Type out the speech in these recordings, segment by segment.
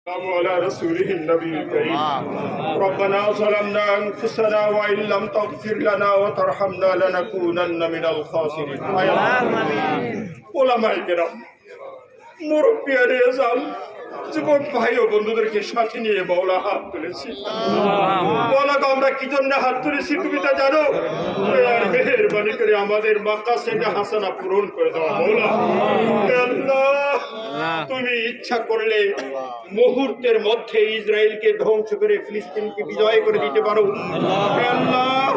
على رسوله النبي الكريم ربنا ظلمنا أنفسنا وإن لم تغفر لنا وترحمنا لنكونن من الخاسرين ওলামায়ে কেরাম মুরব্বিয়ান এজাম যুবক ভাই ও বন্ধুদেরকে সাথে নিয়ে মাওলা হাত তুলেছি। মাওলা আমরা কি জন্য হাত তুলেছি তুমি তা জানো। মেহেরবানি করে আমাদের মাকাসেদে হাসানা পূরণ করে দাও মাওলা। আল্লাহ তুমি ইচ্ছা করলে মুহূর্তের মধ্যে ইসরায়েলকে ধ্বংস করে ফিলিস্তিনকে বিজয় করে দিতে পারো। আল্লাহ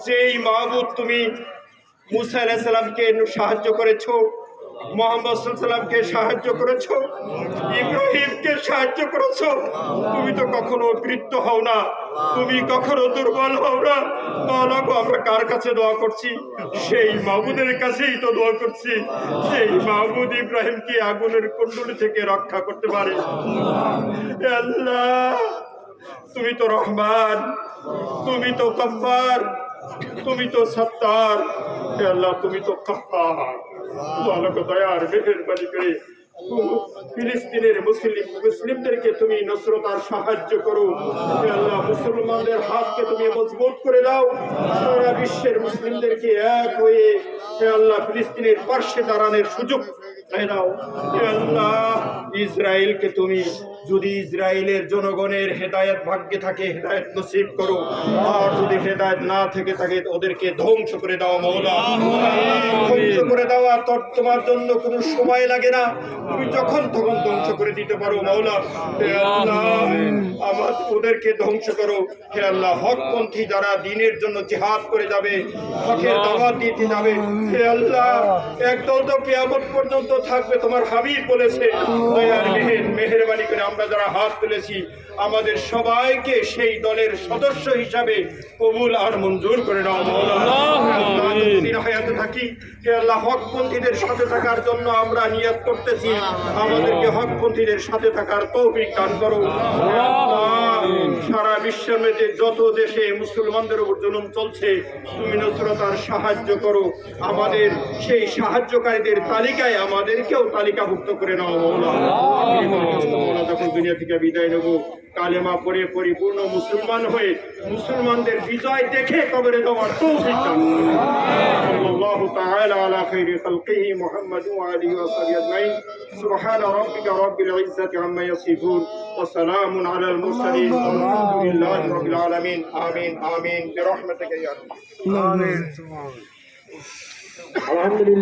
যেই মাহবুব তুমি মুসা আলাইহিস সালামকে সাহায্য করেছো, মুহাম্মদ সাল্লাল্লাহু আলাইহি সাল্লামকে সাহায্য করেছো, ইব্রাহিমকে সাহায্য করেছো, তুমি তো কখনো কৃত্য হও না, তুমি কখনো দুর্বল হও না। আমরা কার কাছে দোয়া করছি? সেই মাহবুদের কাছেই তো দোয়া করছি। সেই মাহবুদ ইব্রাহিমকে আগুনের কুণ্ডলী থেকে রক্ষা করতে পারে। আল্লাহ তুমি তো রহমান, তুমি তো গফফার, তুমি তো সত্তার। আল্লাহ তুমি তো কাহ্হার। দয়ার মেহেরবানি করে ফিলিস্তিনের মুসলিমদেরকে তুমি নসরত আর সাহায্য করো। আল্লাহ মুসলমানদের হাতকে তুমি মজবুত করে দাও। সারা বিশ্বের মুসলিমদেরকে এক হয়ে আল্লাহ ফিলিস্তিনের পার্শ্বে দাঁড়ানোর সুযোগ দাও। আল্লাহ ইসরায়েলকে তুমি যদি ইসরায়েলের জনগণের হেদায়েত ভাগ্যে থাকে হেদায়েত নসিব করো, আর যদি হেদায়েত না থেকে থাকে ওদেরকে ধ্বংস করে দাও মাওলা। ধ্বংস করে দেওয়া তোমার জন্য কোনো সময় লাগে না, তুমি যখন তখন ধ্বংস করে দিতে পারো মাওলা। আমার ওদেরকে ধ্বংস করো হে আল্লাহ। হকপন্থী যারা দ্বীনের জন্য জিহাদ করে যাবে, হকের দাওয়াত দিতে যাবে, হে আল্লাহ একদল তো কিয়ামত পর্যন্ত থাকবে তোমার হাবিব বলেছে। দয়ার মেহেরবানি করে আমরা যারা হাত তুলেছি আমাদের সবাইকে সেই দলের সদস্য হিসাবে কবুল আর মঞ্জুর করে নাও মাওলা। হায়াতে থাকি হে আল্লাহ হকপন্থীদের সাথে থাকার জন্য আমরা নিয়ত করতেছি, আমাদেরকে হকপন্থীদের সাথে থাকার তৌফিক দান করো। সারা বিশ্বের মধ্যে যত দেশে মুসলমানদের উপর জুলুম চলছে তুমি নসরত আর সাহায্য করো। আমাদের সেই সাহায্যকারীদের তালিকায় আমাদেরকেও তালিকাভুক্ত করে নাও মাওলা। যখন দুনিয়া থেকে বিদায় নেব কালেমা পড়ে পরিপূর্ণ মুসলমান হয়ে মুসলমানদের বিজয় দেখে কবরে যাওয়ার তৌফিক দান করো। সাল্লাল্লাহু তাআলা আলা খাইরি খালকিহি মুহাম্মাদ ওয়া আলিহি ওয়া সাহবিহি আজমাইন। সুবহান রাব্বিকা রাব্বিল ইজ্জাতি আম্মা ইয়াসিফুন ওয়া সালামুন আলাল মুরসালিন আলহামদুলিল্লাহি রাব্বিল আলামিন। আমিন আমিন বিরহমাতিকা ইয়া আরহাম। আমিন। আলহামদুলিল্লাহ।